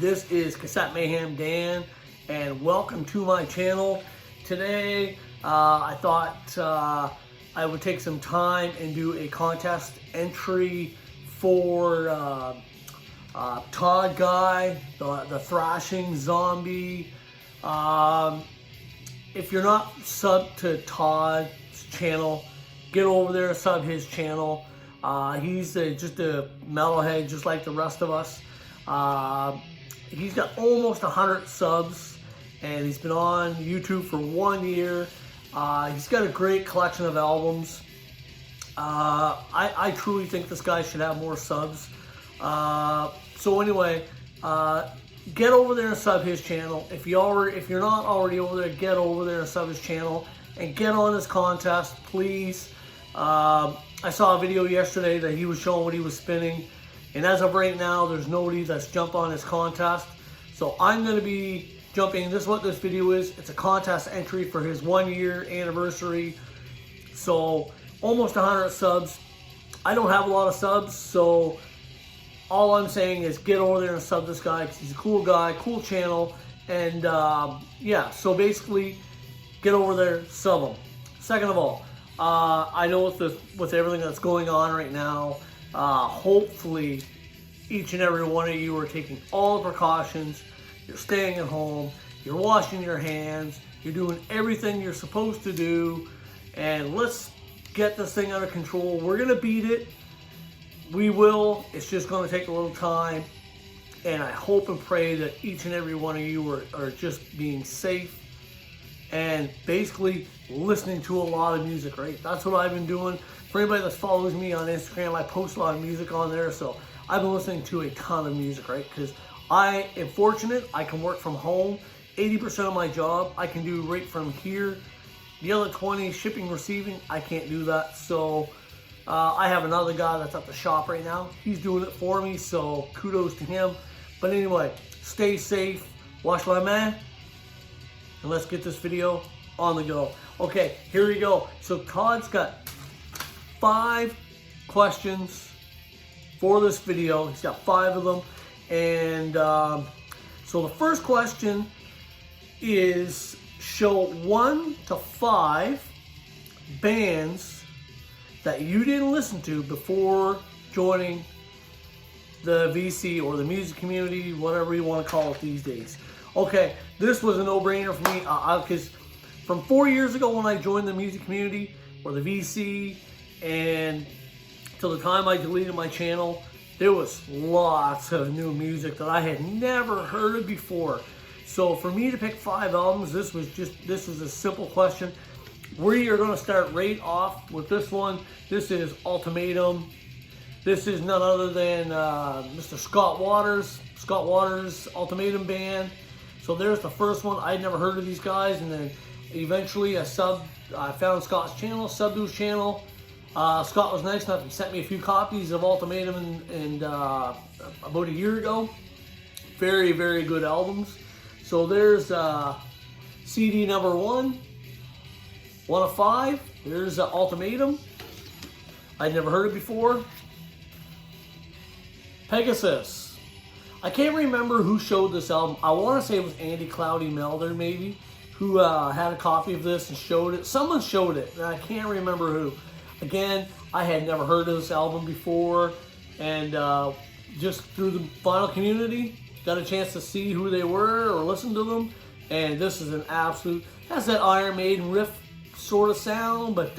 This is Cassette Mayhem Dan, and welcome to my channel. Today, I thought I would take some time and do a contest entry for Todd guy, the Thrashing zombie. If you're not subbed to Todd's channel, get over there and sub his channel. He's just a metalhead just like the rest of us. He's got almost 100 subs, and he's been on YouTube for 1 year. He's got a great collection of albums. I truly think this guy should have more subs. So anyway, get over there and sub his channel. If you're not already over there, get over there and sub his channel and get on this contest, please. I saw a video yesterday that he was showing what he was spinning, and as of right now, there's nobody that's jumped on his contest. So I'm going to be jumping. This is what this video is. It's a contest entry for his 1 year anniversary. So almost 100 subs. I don't have a lot of subs, so all I'm saying is get over there and sub this guy because he's a cool guy, cool channel, and yeah. So basically, get over there, sub him. Second of all, I know with everything that's going on right now, hopefully each and every one of you are taking all the precautions. You're staying at home, you're washing your hands, you're doing everything you're supposed to do, and let's get this thing under control. We're gonna beat it. We will. It's just gonna take a little time, and I hope and pray that each and every one of you are just being safe and basically listening to a lot of music, right? That's what I've been doing. For anybody that follows me on Instagram, I post a lot of music on there, so I've been listening to a ton of music, right? Because I am fortunate, I can work from home. 80% of my job I can do right from here. The other 20, shipping, receiving, I can't do that. So I have another guy that's at the shop right now. He's doing it for me, so kudos to him. But anyway, stay safe, wash my man, and let's get this video on the go. Okay, here we go. So Todd's got 5 questions for this video. He's got 5 of them. And so the first question is, show 1 to 5 bands that you didn't listen to before joining the VC or the music community, whatever you want to call it these days. Okay, this was a no-brainer for me because from 4 years ago when I joined the music community or the VC and till the time I deleted my channel, there was lots of new music that I had never heard of before. So for me to pick 5 albums, this was a simple question. We are going to start right off with this one. This is Ultimatum. This is none other than Mr. Scott Waters' Ultimatum band. So there's the first one. I'd never heard of these guys, and then eventually I found Scott's channel, subbed to his channel. Scott was nice enough, he sent me a few copies of Ultimatum and about a year ago. Very, very good albums. So there's CD number 1 of 5. There's Ultimatum. I'd never heard it before. Pegasus. I can't remember who showed this album. I want to say it was Andy Cloudy Melder, maybe, who had a copy of this and showed it. Someone showed it, and I can't remember who. Again, I had never heard of this album before, and just through the vinyl community, got a chance to see who they were or listen to them, and this is an absolute, has that Iron Maiden riff sort of sound, but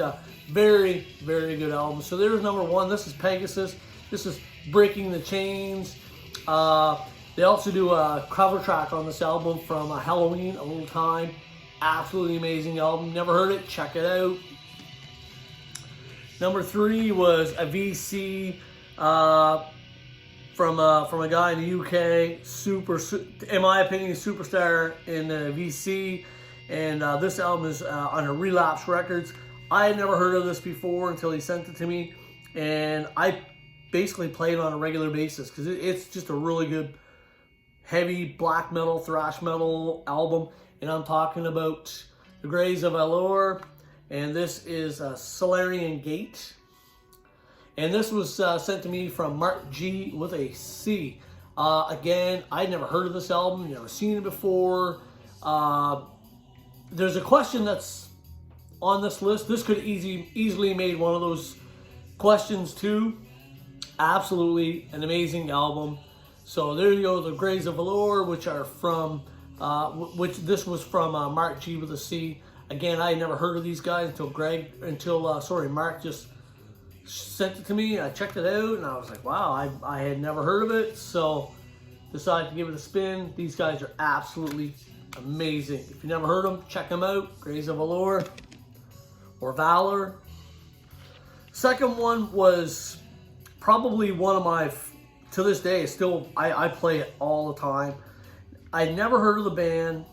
very, very good album. So there's number 1. This is Pegasus. This is Breaking the Chains. They also do a cover track on this album from Halloween, A Little Time. Absolutely amazing album. Never heard it, check it out. Number 3 was a VC from a guy in the UK. In my opinion, superstar in the VC. And this album is on Relapse Records. I had never heard of this before until he sent it to me. And I basically play it on a regular basis because it's just a really good heavy black metal, thrash metal album. And I'm talking about The Grays of Allure. And this is Solarian Gate. And this was sent to me from Mark G with a C. Again, I'd never heard of this album, never seen it before. There's a question that's on this list. This could easily made one of those questions too. Absolutely an amazing album. So there you go, the Grays of Velour, which are from, this was from Mark G with a C. Again, I had never heard of these guys until Mark just sent it to me. I checked it out and I was like, wow, I had never heard of it. So decided to give it a spin. These guys are absolutely amazing. If you never heard them, check them out. Grays of Velour or Valor. Second one was probably one of my, to this day, still, I play it all the time. I never heard of the band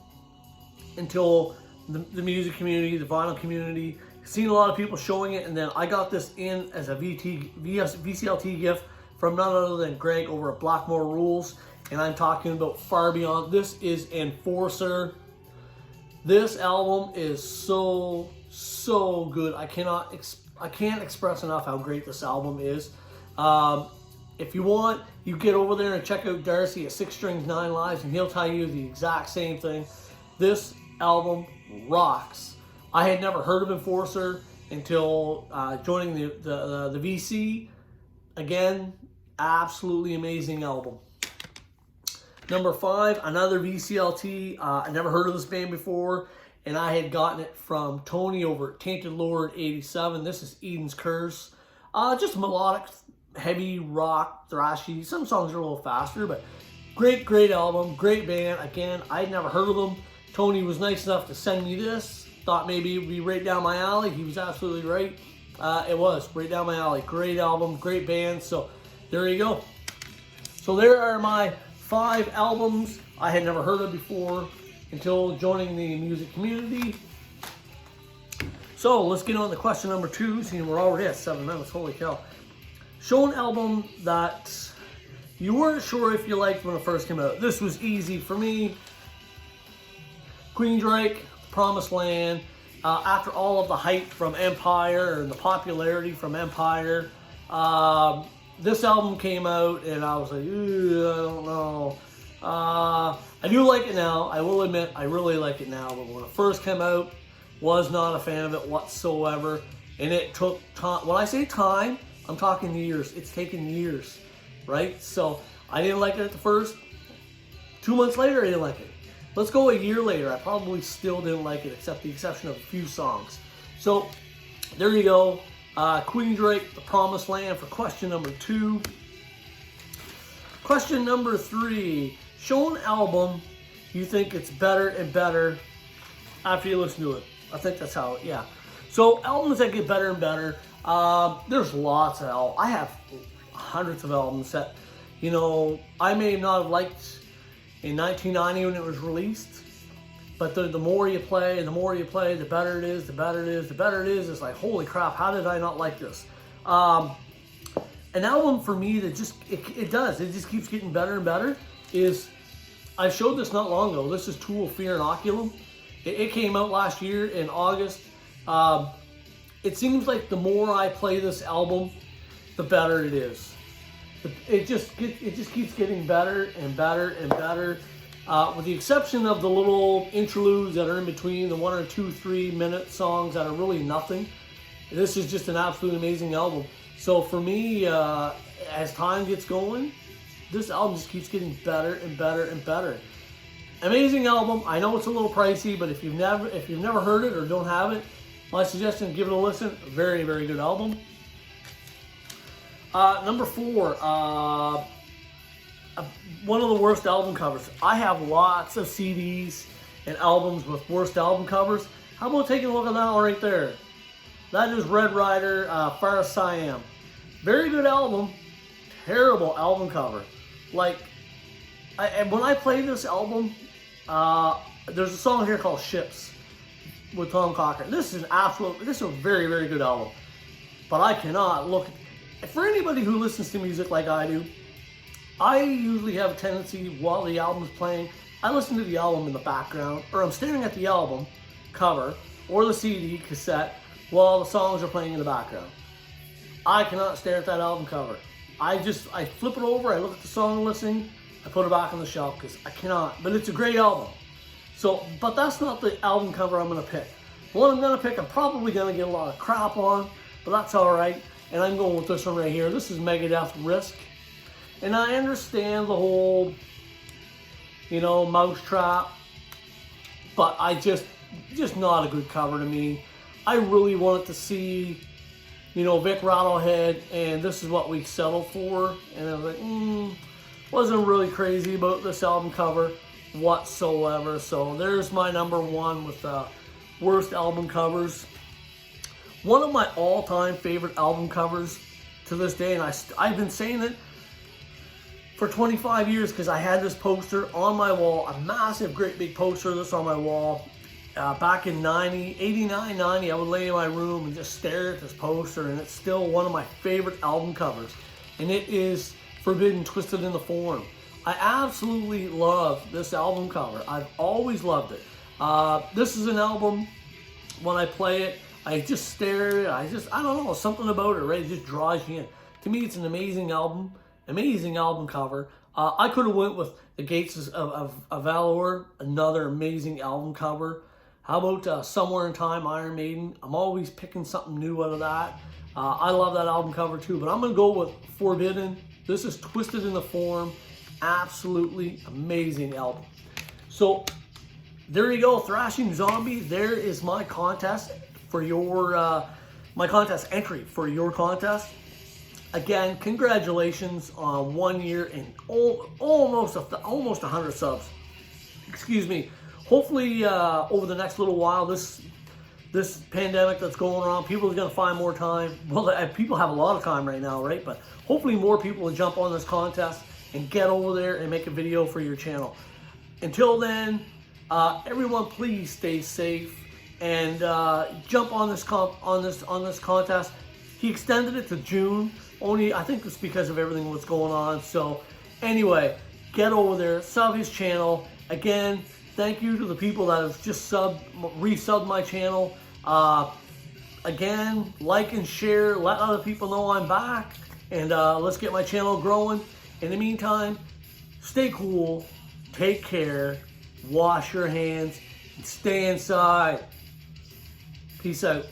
until the music community, the vinyl community, seen a lot of people showing it, and then I got this in as a VCLT gift from none other than Greg over at Blackmore Rules, and I'm talking about Far Beyond. This is Enforcer. This album is so good. I can't express enough how great this album is. If you want, you get over there and check out Darcy at 6 Strings 9 Lives, and he'll tell you the exact same thing. This album rocks. I had never heard of Enforcer until joining the VC. Again, absolutely amazing album. Number 5, another VCLT. I never heard of this band before, and I had gotten it from Tony over at Tainted Lord 87. This is Eden's Curse. Just melodic, heavy rock, thrashy. Some songs are a little faster, but great album, great band. Again, I'd never heard of them. Tony was nice enough to send me this. Thought maybe it would be right down my alley. He was absolutely right. It was right down my alley. Great album, great band. So there you go. So there are my 5 albums I had never heard of before until joining the music community. So let's get on to question number 2. See, we're already at 7 minutes. Holy cow. Show an album that you weren't sure if you liked when it first came out. This was easy for me. Queensryche, Promised Land. After all of the hype from Empire and the popularity from Empire, this album came out and I was like, I don't know. I do like it now. I will admit, I really like it now. But when it first came out, was not a fan of it whatsoever. And it took time. When I say time, I'm talking years. It's taken years, right? So I didn't like it at the first. 2 months later, I didn't like it. Let's go a year later. I probably still didn't like it, except the exception of a few songs. So there you go. Queensryche, The Promised Land for question number 2. Question number 3. Show an album you think it's better and better after you listen to it. I think that's how, yeah. So albums that get better and better. There's lots of albums. I have hundreds of albums that, you know, I may not have liked in 1990 when it was released, but the more you play, the better it is, the better it is, the better it is. It's like, holy crap, how did I not like this? An album for me that just, it just keeps getting better and better is, I showed this not long ago. This is Tool, Fear Inoculum. It came out last year in August. It seems like the more I play this album, the better it is. It just keeps getting better and better and better. With the exception of the little interludes that are in between, the 1 or 2, 3 minute songs that are really nothing. This is just an absolutely amazing album. So for me, as time gets going, this album just keeps getting better and better and better. Amazing album. I know it's a little pricey, but if you've never heard it or don't have it, my suggestion, give it a listen. Very, very good album. Number 4, one of the worst album covers. I have lots of CDs and albums with worst album covers. How about taking a look at that one right there? That is Red Rider, Fire of Siam. Very good album, terrible album cover. Like, when I play this album, there's a song here called Ships with Tom Cochran. This is a very, very good album. But I cannot look. For anybody who listens to music like I do, I usually have a tendency while the album is playing, I listen to the album in the background, or I'm staring at the album cover or the CD cassette while the songs are playing in the background. I cannot stare at that album cover. I flip it over, I look at the song listing, I put it back on the shelf because I cannot. But it's a great album. So, but that's not the album cover I'm going to pick. The one I'm going to pick, I'm probably going to get a lot of crap on, but that's all right. And I'm going with this one right here. This is Megadeth Risk. And I understand the whole, you know, mousetrap, but I just not a good cover to me. I really wanted to see, you know, Vic Rattlehead, and this is what we settled for. And I was like, wasn't really crazy about this album cover whatsoever. So there's my number one with worst album covers. One of my all-time favorite album covers to this day, and I've been saying it for 25 years because I had this poster on my wall, a massive, great big poster of this on my wall. Back in 89, 90, I would lay in my room and just stare at this poster, and it's still one of my favorite album covers. And it is Forbidden Twisted in the Form. I absolutely love this album cover. I've always loved it. This is an album, when I play it, I just stare at it. I don't know, something about it, right? It just draws you in. To me, it's an amazing album cover. I could have went with The Gates of Valor, another amazing album cover. How about Somewhere in Time, Iron Maiden? I'm always picking something new out of that. I love that album cover too, but I'm going to go with Forbidden. This is Twisted in the Form. Absolutely amazing album. So there you go, Thrashing Zombie. There is my contest for your, my contest entry for your contest. Again, congratulations on 1 year and almost 100 subs. Excuse me. Hopefully, over the next little while, this pandemic that's going on, people are going to find more time. Well, people have a lot of time right now, right? But hopefully more people will jump on this contest and get over there and make a video for your channel. Until then, everyone, please stay safe and jump on this contest. He extended it to June. Only, I think it's because of everything that's going on. So anyway, get over there, sub his channel. Again, thank you to the people that have just resubbed my channel. Again, like and share, let other people know I'm back, and let's get my channel growing. In the meantime, stay cool, take care, wash your hands, and stay inside. Peace out.